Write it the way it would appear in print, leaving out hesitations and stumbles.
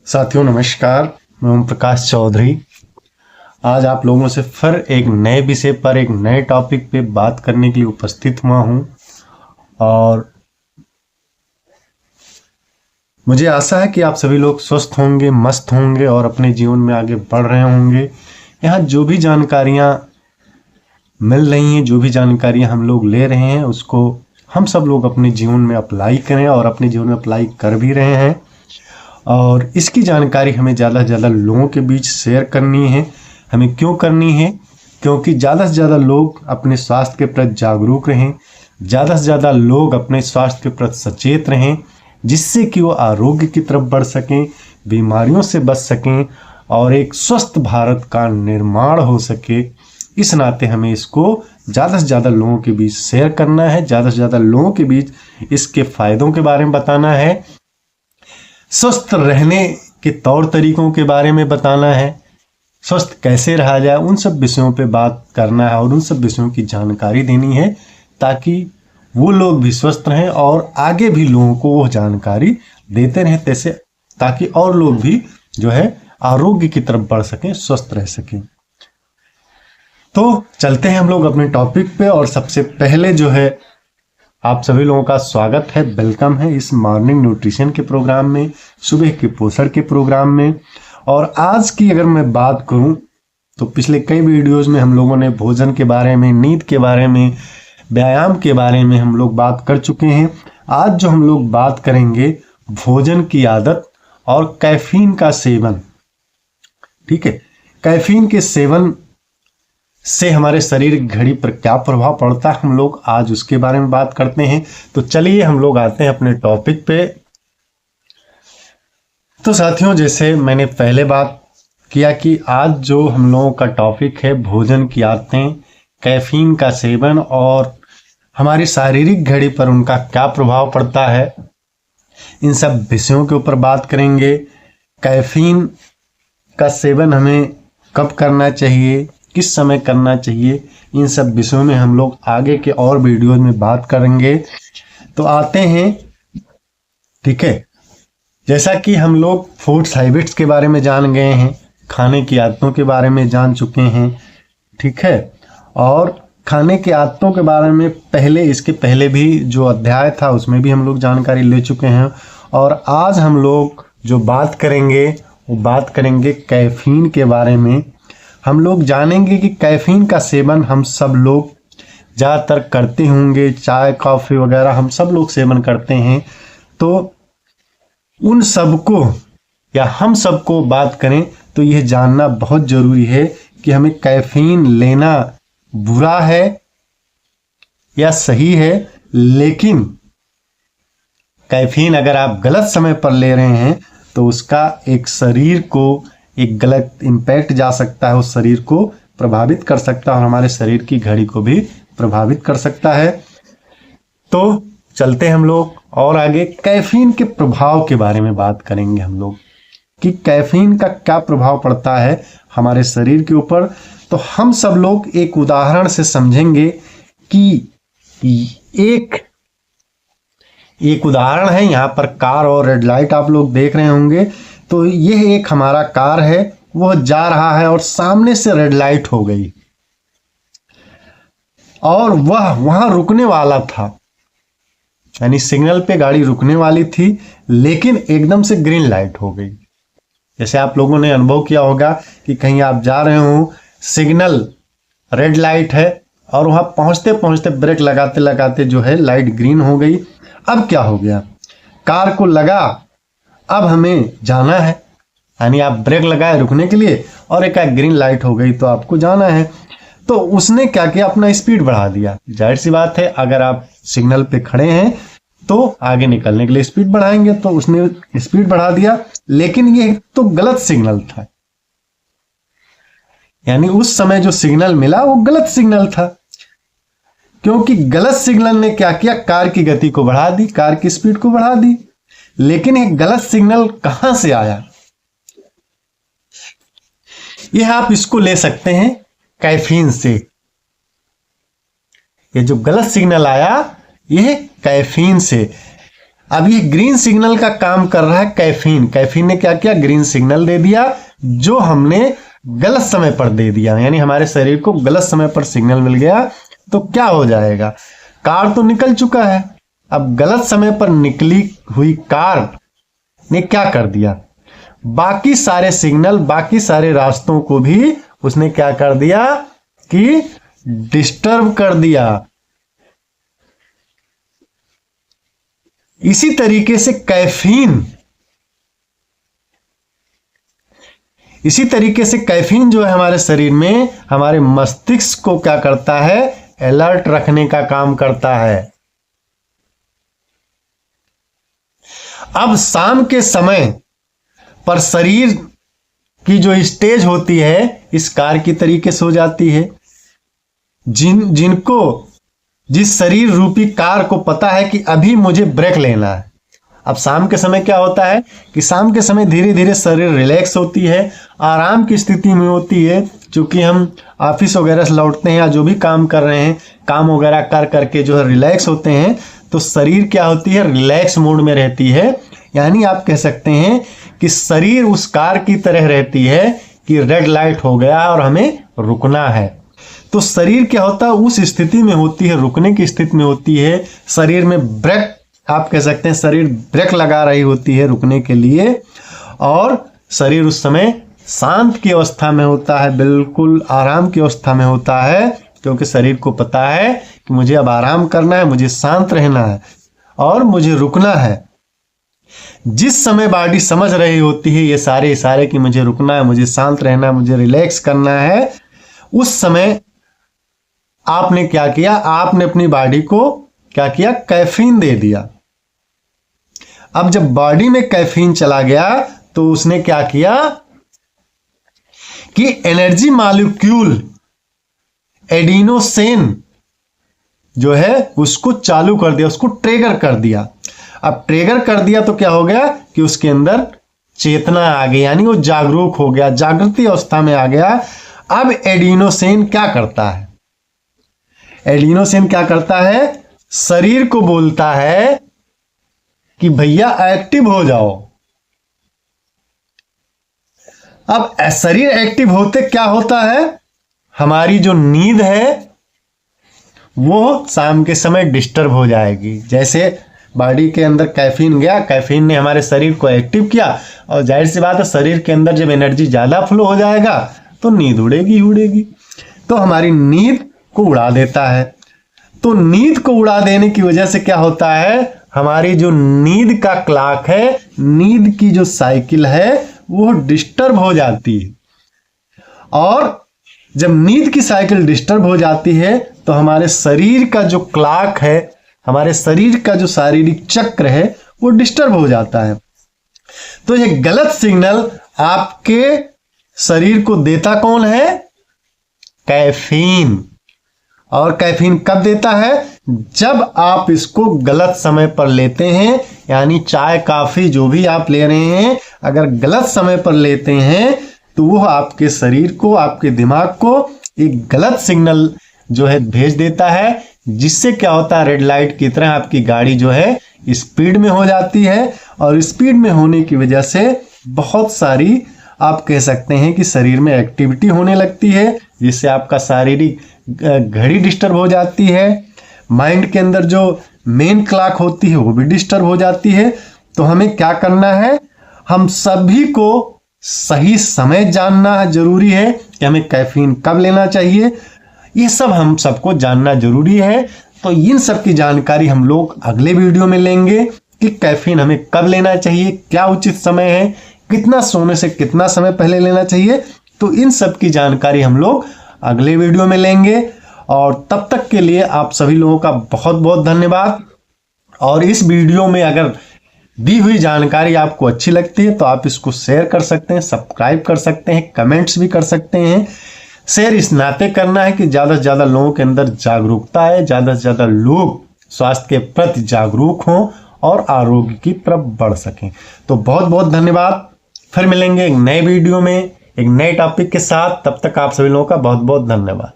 साथियों नमस्कार, मैं ओम प्रकाश चौधरी। आज आप लोगों से फिर एक नए विषय पर एक नए टॉपिक पे बात करने के लिए उपस्थित हुआ हूं और मुझे आशा है कि आप सभी लोग स्वस्थ होंगे, मस्त होंगे और अपने जीवन में आगे बढ़ रहे होंगे। यहाँ जो भी जानकारियाँ मिल रही हैं, जो भी जानकारियाँ हम लोग ले रहे हैं, उसको हम सब लोग अपने जीवन में अप्लाई करें और अपने जीवन में अप्लाई कर भी रहे हैं। और इसकी जानकारी हमें ज़्यादा से ज़्यादा लोगों के बीच शेयर करनी है। हमें क्यों करनी है? क्योंकि ज़्यादा से ज़्यादा लोग अपने स्वास्थ्य के प्रति जागरूक रहें, ज़्यादा से ज़्यादा लोग अपने स्वास्थ्य के प्रति सचेत रहें, जिससे कि वो आरोग्य की तरफ बढ़ सकें, बीमारियों से बच सकें और एक स्वस्थ भारत का निर्माण हो सके। इस नाते हमें इसको ज़्यादा से ज़्यादा लोगों के बीच शेयर करना है, ज़्यादा से ज़्यादा लोगों के बीच इसके फायदों के बारे में बताना है, स्वस्थ रहने के तौर तरीकों के बारे में बताना है, स्वस्थ कैसे रहा जाए, उन सब विषयों पे बात करना है और उन सब विषयों की जानकारी देनी है ताकि वो लोग भी स्वस्थ रहें और आगे भी लोगों को वो जानकारी देते रहें, तैसे ताकि और लोग भी जो है आरोग्य की तरफ बढ़ सकें, स्वस्थ रह सकें। तो चलते हैं हम लोग अपने टॉपिक पे। और सबसे पहले जो है आप सभी लोगों का स्वागत है, वेलकम है इस मॉर्निंग न्यूट्रिशन के प्रोग्राम में, सुबह के पोषण के प्रोग्राम में। और आज की अगर मैं बात करूं तो पिछले कई वीडियोस में हम लोगों ने भोजन के बारे में, नींद के बारे में, व्यायाम के बारे में हम लोग बात कर चुके हैं। आज जो हम लोग बात करेंगे भोजन की आदत और कैफीन का सेवन। ठीक है, कैफीन के सेवन से हमारे शरीर की घड़ी पर क्या प्रभाव पड़ता है, हम लोग आज उसके बारे में बात करते हैं। तो चलिए हम लोग आते हैं अपने टॉपिक पे। तो साथियों, जैसे मैंने पहले बात किया कि आज जो हम लोगों का टॉपिक है भोजन की आदतें, कैफीन का सेवन और हमारी शारीरिक घड़ी पर उनका क्या प्रभाव पड़ता है, इन सब विषयों के ऊपर बात करेंगे। कैफीन का सेवन हमें कब करना चाहिए, किस समय करना चाहिए, इन सब विषयों में हम लोग आगे के और वीडियोज में बात करेंगे। तो आते हैं, ठीक है। जैसा कि हम लोग फूड्स हैबिट्स के बारे में जान गए हैं, खाने की आदतों के बारे में जान चुके हैं, ठीक है। और खाने की आदतों के बारे में इसके पहले भी जो अध्याय था उसमें भी हम लोग जानकारी ले चुके हैं। और आज हम लोग जो बात करेंगे वो बात करेंगे कैफीन के बारे में। हम लोग जानेंगे कि कैफीन का सेवन हम सब लोग ज़्यादातर करते होंगे, चाय कॉफ़ी वगैरह हम सब लोग सेवन करते हैं। तो उन सबको या हम सबको बात करें तो यह जानना बहुत ज़रूरी है कि हमें कैफीन लेना बुरा है या सही है। लेकिन कैफीन अगर आप गलत समय पर ले रहे हैं तो उसका एक शरीर को एक गलत इम्पैक्ट जा सकता है, उस शरीर को प्रभावित कर सकता है और हमारे शरीर की घड़ी को भी प्रभावित कर सकता है। तो चलते हैं हम लोग और आगे कैफीन के प्रभाव के बारे में बात करेंगे हम लोग कि कैफीन का क्या प्रभाव पड़ता है हमारे शरीर के ऊपर। तो हम सब लोग एक उदाहरण से समझेंगे कि एक उदाहरण है। यहाँ पर कार और रेड लाइट आप लोग देख रहे होंगे। तो यह एक हमारा कार है, वह जा रहा है और सामने से रेड लाइट हो गई और वह वहां रुकने वाला था, यानी सिग्नल पे गाड़ी रुकने वाली थी, लेकिन एकदम से ग्रीन लाइट हो गई। जैसे आप लोगों ने अनुभव किया होगा कि कहीं आप जा रहे हो, सिग्नल रेड लाइट है और वहां पहुंचते पहुंचते ब्रेक लगाते लगाते जो है लाइट ग्रीन हो गई। अब क्या हो गया, कार को लगा अब हमें जाना है, यानी आप ब्रेक लगाए रुकने के लिए और एक ग्रीन लाइट हो गई तो आपको जाना है। तो उसने क्या किया, अपना स्पीड बढ़ा दिया। जाहिर सी बात है, अगर आप सिग्नल पे खड़े हैं तो आगे निकलने के लिए स्पीड बढ़ाएंगे, तो उसने स्पीड बढ़ा दिया। लेकिन ये तो गलत सिग्नल था, यानी उस समय जो सिग्नल मिला वो गलत सिग्नल था, क्योंकि गलत सिग्नल ने क्या किया, कार की गति को बढ़ा दी, कार की स्पीड को बढ़ा दी। लेकिन एक गलत सिग्नल कहां से आया, यह आप इसको ले सकते हैं कैफीन से। ये जो गलत सिग्नल आया यह कैफीन से। अब ये ग्रीन सिग्नल का काम कर रहा है कैफीन। कैफीन ने क्या किया, ग्रीन सिग्नल दे दिया जो हमने गलत समय पर दे दिया, यानी हमारे शरीर को गलत समय पर सिग्नल मिल गया। तो क्या हो जाएगा, कार तो निकल चुका है, अब गलत समय पर निकली हुई कार ने क्या कर दिया, बाकी सारे सिग्नल, बाकी सारे रास्तों को भी उसने क्या कर दिया कि डिस्टर्ब कर दिया। इसी तरीके से कैफीन जो है हमारे शरीर में, हमारे मस्तिष्क को क्या करता है, अलर्ट रखने का काम करता है। अब शाम के समय पर शरीर की जो स्टेज होती है इस कार की तरीके से हो जाती है। जिनको जिस शरीर रूपी कार को पता है कि अभी मुझे ब्रेक लेना है। अब शाम के समय क्या होता है कि शाम के समय धीरे धीरे शरीर रिलैक्स होती है, आराम की स्थिति में होती है। चूंकि हम ऑफिस वगैरह से लौटते हैं या जो भी काम कर रहे हैं, काम वगैरह कर करके जो है रिलैक्स होते हैं, तो शरीर क्या होती है, रिलैक्स मोड में रहती है। यानी आप कह सकते हैं कि शरीर उस कार की तरह रहती है कि रेड लाइट हो गया और हमें रुकना है। तो शरीर क्या होता है, उस स्थिति में होती है, रुकने की स्थिति में होती है। शरीर में ब्रेक, आप कह सकते हैं शरीर ब्रेक लगा रही होती है रुकने के लिए, और शरीर उस समय शांत की अवस्था में होता है, बिल्कुल आराम की अवस्था में होता है, क्योंकि शरीर को पता है कि मुझे अब आराम करना है, मुझे शांत रहना है और मुझे रुकना है। जिस समय बॉडी समझ रही होती है ये सारे इशारे कि मुझे रुकना है, मुझे शांत रहना है, मुझे रिलैक्स करना है, उस समय आपने क्या किया, आपने अपनी बॉडी को क्या किया, कैफीन दे दिया। अब जब बॉडी में कैफीन चला गया तो उसने क्या किया कि एनर्जी मॉलिक्यूल एडिनोसिन जो है उसको चालू कर दिया, उसको ट्रिगर कर दिया। अब ट्रिगर कर दिया तो क्या हो गया कि उसके अंदर चेतना आ गई, यानी वो जागरूक हो गया, जागृति अवस्था में आ गया। अब एडिनोसिन क्या करता है, एडिनोसिन क्या करता है, शरीर को बोलता है कि भैया एक्टिव हो जाओ। अब शरीर एक्टिव होते क्या होता है, हमारी जो नींद है वो शाम के समय डिस्टर्ब हो जाएगी। जैसे बॉडी के अंदर कैफीन गया, कैफीन ने हमारे शरीर को एक्टिव किया, और जाहिर सी बात है शरीर के अंदर जब एनर्जी ज़्यादा फ्लो हो जाएगा तो नींद उड़ेगी, तो हमारी नींद को उड़ा देता है। तो नींद को उड़ा देने की वजह से क्या होता है, हमारी जो नींद का क्लॉक है, नींद की जो साइकिल है वो डिस्टर्ब हो जाती है। और जब नींद की साइकिल डिस्टर्ब हो जाती है तो हमारे शरीर का जो क्लॉक है, हमारे शरीर का जो शारीरिक चक्र है वो डिस्टर्ब हो जाता है। तो ये गलत सिग्नल आपके शरीर को देता कौन है, कैफीन। और कैफीन कब देता है, जब आप इसको गलत समय पर लेते हैं, यानी चाय कॉफी जो भी आप ले रहे हैं अगर गलत समय पर लेते हैं तो वो आपके शरीर को, आपके दिमाग को एक गलत सिग्नल जो है भेज देता है, जिससे क्या होता है, रेड लाइट की तरह आपकी गाड़ी जो है स्पीड में हो जाती है। और स्पीड में होने की वजह से बहुत सारी आप कह सकते हैं कि शरीर में एक्टिविटी होने लगती है, जिससे आपका शारीरिक घड़ी डिस्टर्ब हो जाती है। माइंड के अंदर जो मेन क्लॉक होती है वो भी डिस्टर्ब हो जाती है। तो हमें क्या करना है, हम सभी को सही समय जानना जरूरी है कि हमें कैफीन कब लेना चाहिए, ये सब हम सबको जानना जरूरी है। तो इन सब की जानकारी हम लोग अगले वीडियो में लेंगे कि कैफीन हमें कब लेना चाहिए, क्या उचित समय है, कितना सोने से कितना समय पहले लेना चाहिए। तो इन सब की जानकारी हम लोग अगले वीडियो में लेंगे। और तब तक के लिए आप सभी लोगों का बहुत बहुत धन्यवाद। और इस वीडियो में अगर दी हुई जानकारी आपको अच्छी लगती है तो आप इसको शेयर कर सकते हैं, सब्सक्राइब कर सकते हैं, कमेंट्स भी कर सकते हैं। शेयर इस नाते करना है कि ज़्यादा से ज़्यादा लोगों के अंदर जागरूकता है, ज़्यादा से ज़्यादा लोग स्वास्थ्य के प्रति जागरूक हों और आरोग्य की तरफ बढ़ सकें। तो बहुत बहुत धन्यवाद। फिर मिलेंगे एक नए वीडियो में एक नए टॉपिक के साथ। तब तक आप सभी लोगों का बहुत बहुत धन्यवाद।